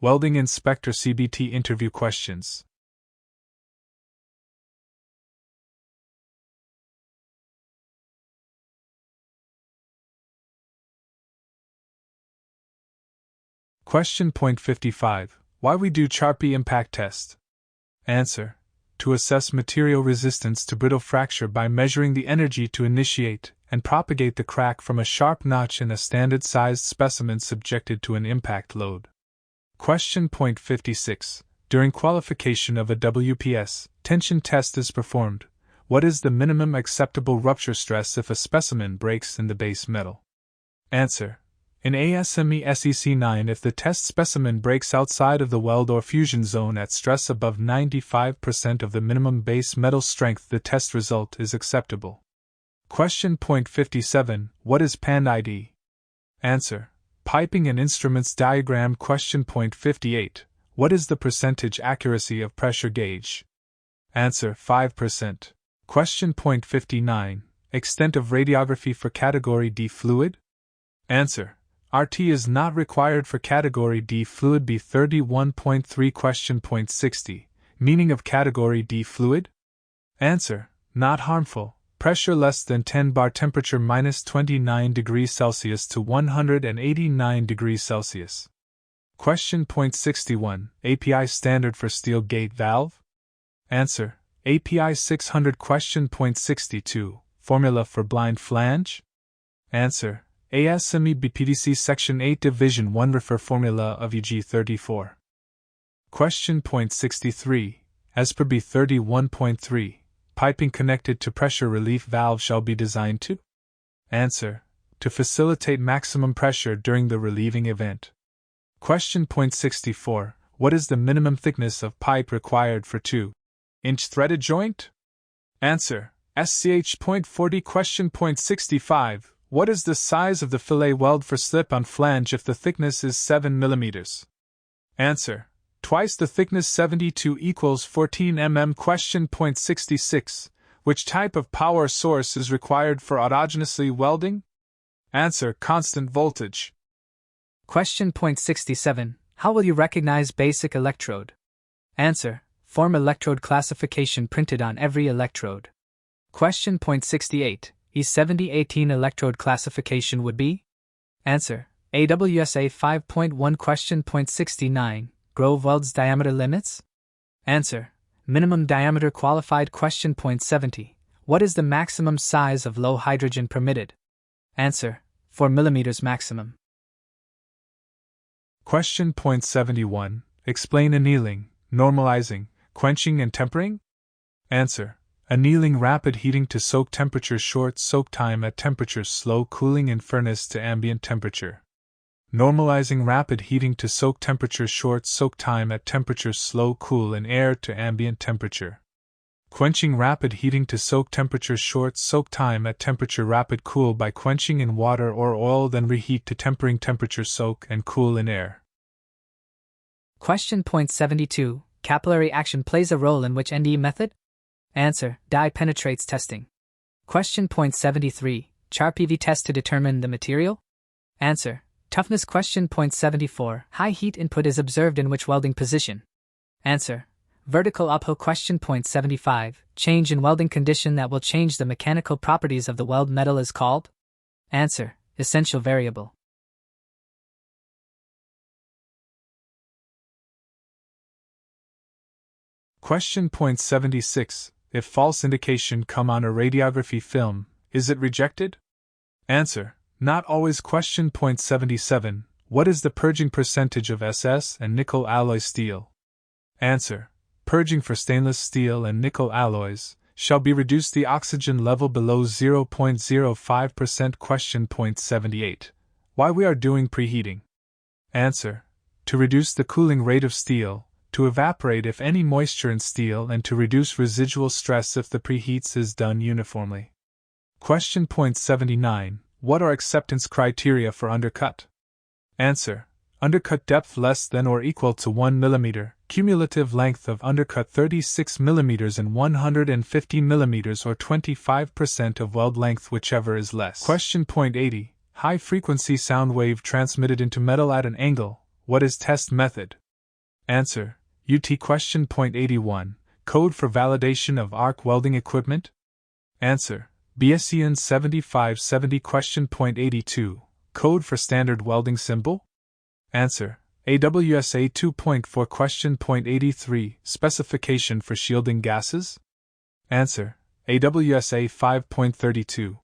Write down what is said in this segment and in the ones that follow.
Welding Inspector CBT Interview Questions. Question point 55. Why we do Charpy impact test? Answer. To assess material resistance to brittle fracture by measuring the energy to initiate and propagate the crack from a sharp notch in a standard-sized specimen subjected to an impact load. Question point 56. During qualification of a WPS, tension test is performed. What is the minimum acceptable rupture stress if a specimen breaks in the base metal? Answer. In ASME SEC 9, if the test specimen breaks outside of the weld or fusion zone at stress above 95% of the minimum base metal strength, the test result is acceptable. Question point 57. What is PAN ID? Answer. Piping and instruments diagram. Question point 58. What is the percentage accuracy of pressure gauge? Answer. 5%. Question point 59. Extent of radiography for Category D fluid? Answer. RT is not required for Category D fluid. B31.3. Question point 60. Meaning of Category D fluid? Answer. Not harmful. Pressure less than 10 bar, temperature minus 29 degrees Celsius to 189 degrees Celsius. Question point 61. API standard for steel gate valve? Answer. API 600. Question point 62. Formula for blind flange? Answer. ASME BPDC Section 8 Division 1. Refer formula of EG 34. Question point 63. As per B31.3, piping connected to pressure relief valve shall be designed to? Answer. To facilitate maximum pressure during the relieving event. Question point 64. What is the minimum thickness of pipe required for 2-inch threaded joint? Answer. SCH.40. Question point 65. What is the size of the fillet weld for slip-on flange if the thickness is 7 mm? Answer. Twice the thickness, 72 equals 14 mm. Question point 66. Which type of power source is required for autogenously welding? Answer. Constant voltage. Question point 67. How will you recognize basic electrode? Answer. Form electrode classification printed on every electrode. Question point 68. E7018 electrode classification would be? Answer. AWSA 5.1. Question point 69. Grove welds diameter limits? Answer. Minimum diameter qualified. Question point 70. What is the maximum size of low hydrogen permitted? Answer. 4 mm maximum. Question point 71. Explain annealing, normalizing, quenching and tempering? Answer. Annealing, rapid heating to soak, temperature short soak time at temperature, slow cooling in furnace to ambient temperature. Normalizing, rapid heating to soak, temperature short soak time at temperature, slow cool in air to ambient temperature. Quenching, rapid heating to soak, temperature short soak time at temperature, rapid cool by quenching in water or oil, then reheat to tempering, temperature soak and cool in air. Question point 72. Capillary action plays a role in which NDE method? Answer. Dye penetrates testing. Question point 73. Charpy test to determine the material? Answer. Toughness. Question point 74. High heat input is observed in which welding position? Answer. Vertical uphill. Question point 75. Change in welding condition that will change the mechanical properties of the weld metal is called? Answer. Essential variable. Question point 76. If false indication come on a radiography film, is it rejected? Answer. Not always. Question point 77. What is the purging percentage of SS and nickel alloy steel? Answer. Purging for stainless steel and nickel alloys shall be reduce the oxygen level below 0.05%. Question point 78. Why we are doing preheating? Answer. To reduce the cooling rate of steel, to evaporate if any moisture in steel, and to reduce residual stress if the preheats is done uniformly. Question point 79. What are acceptance criteria for undercut? Answer. Undercut depth less than or equal to 1 mm, cumulative length of undercut 36 mm and 150 mm or 25% of weld length, whichever is less. Question point 80. High frequency sound wave transmitted into metal at an angle. What is test method? Answer. UT question point 81. Code for validation of arc welding equipment? Answer. BSEN 7570 question point 82. Code for standard welding symbol? Answer. AWSA 2.4 question point 83. Specification for shielding gases? Answer. AWSA 5.32.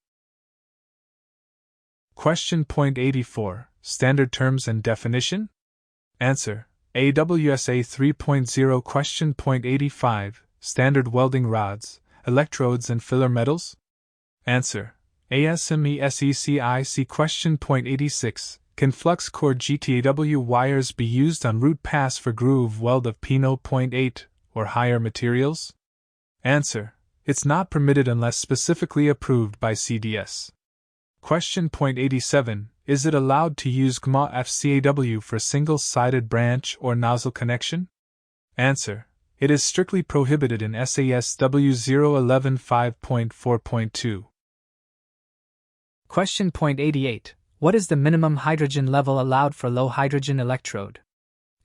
Question point 84. Standard terms and definition? Answer. AWSA 3.0 question point 85. Standard welding rods, electrodes and filler metals? Answer. ASME SECIC question point 86. Can flux core GTAW wires be used on root pass for groove weld of P0.8 or higher materials? Answer. It's not permitted unless specifically approved by CDS. Question point 87. Is it allowed to use GMA FCAW for single-sided branch or nozzle connection? Answer. It is strictly prohibited in SAS W011 5.4.2. Question point 88. What is the minimum hydrogen level allowed for low hydrogen electrode?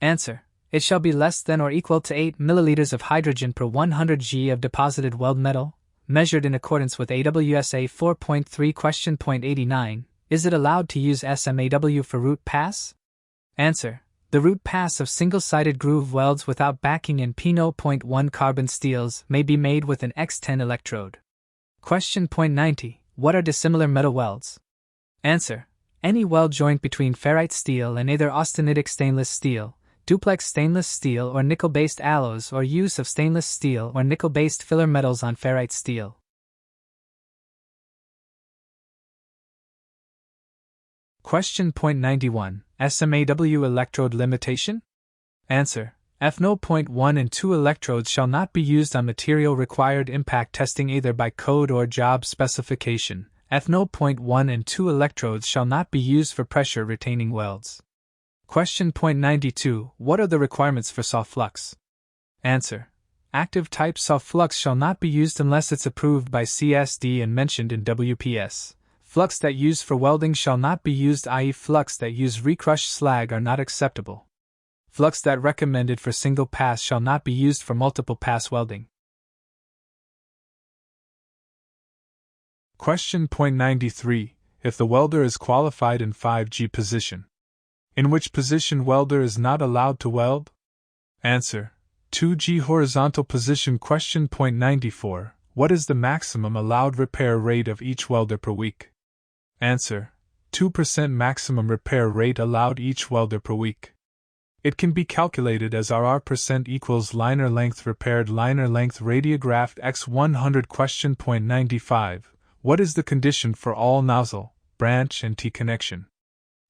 Answer. It shall be less than or equal to 8 milliliters of hydrogen per 100 G of deposited weld metal, measured in accordance with AWSA 4.3 question point 89. Is it allowed to use SMAW for root pass? Answer. The root pass of single-sided groove welds without backing in P0.1 carbon steels may be made with an X10 electrode. Question point 90. What are dissimilar metal welds? Answer. Any weld joint between ferrite steel and either austenitic stainless steel, duplex stainless steel or nickel-based alloys, or use of stainless steel or nickel-based filler metals on ferrite steel. Question point 91. SMAW electrode limitation? Answer. F0.1 and 2 electrodes shall not be used on material required impact testing either by code or job specification. F0.1 and 2 electrodes shall not be used for pressure retaining welds. Question point 92. What are the requirements for soft flux? Answer. Active type soft flux shall not be used unless it's approved by CSD and mentioned in WPS. Flux that used for welding shall not be used, i.e. flux that use recrushed slag are not acceptable. Flux that recommended for single pass shall not be used for multiple pass welding. Question point 93. If the welder is qualified in 5G position, in which position welder is not allowed to weld? Answer. 2G horizontal position. Question point 94. What is the maximum allowed repair rate of each welder per week? Answer. 2% maximum repair rate allowed each welder per week. It can be calculated as RR% equals liner length repaired liner length radiographed x 100. Question point 95. What is the condition for all nozzle, branch and T connection?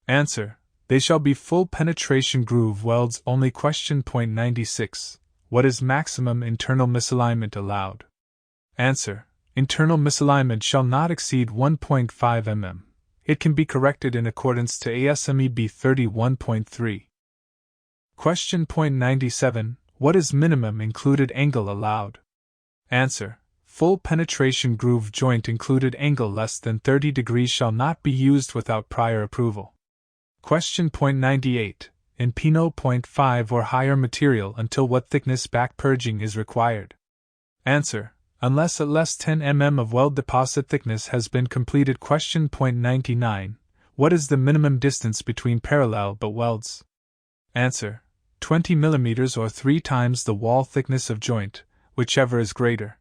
Answer. They shall be full penetration groove welds only. Question point 96. What is maximum internal misalignment allowed? Answer. Internal misalignment shall not exceed 1.5 mm. It can be corrected in accordance to ASME B 31.3. Question point 97. What is minimum included angle allowed? Answer. Full penetration groove joint included angle less than 30 degrees shall not be used without prior approval. Question point 98. In P0.5 or higher material, until what thickness back purging is required? Answer. Unless at least 10 mm of weld deposit thickness has been completed. Question point 99. What is the minimum distance between parallel butt welds? Answer. 20 mm or 3 times the wall thickness of joint, whichever is greater.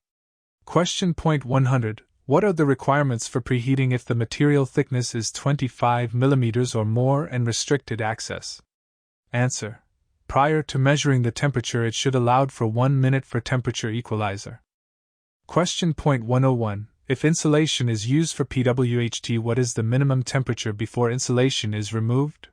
Question point 100. What are the requirements for preheating if the material thickness is 25 mm or more and restricted access? Answer. Prior to measuring the temperature, it should allowed for 1 minute for temperature equalizer. Question point 101. If insulation is used for PWHT, what is the minimum temperature before insulation is removed?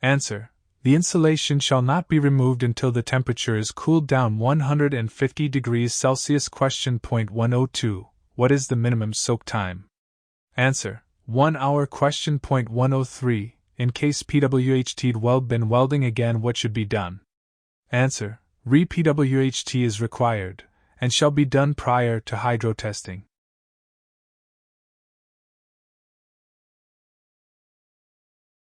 Answer. The insulation shall not be removed until the temperature is cooled down 150 degrees Celsius. Question point 102. What is the minimum soak time? Answer. 1 hour. Question point 103. In case PWHT'd weld bin welding again, what should be done? Answer. Re-PWHT is required, and shall be done prior to hydro testing.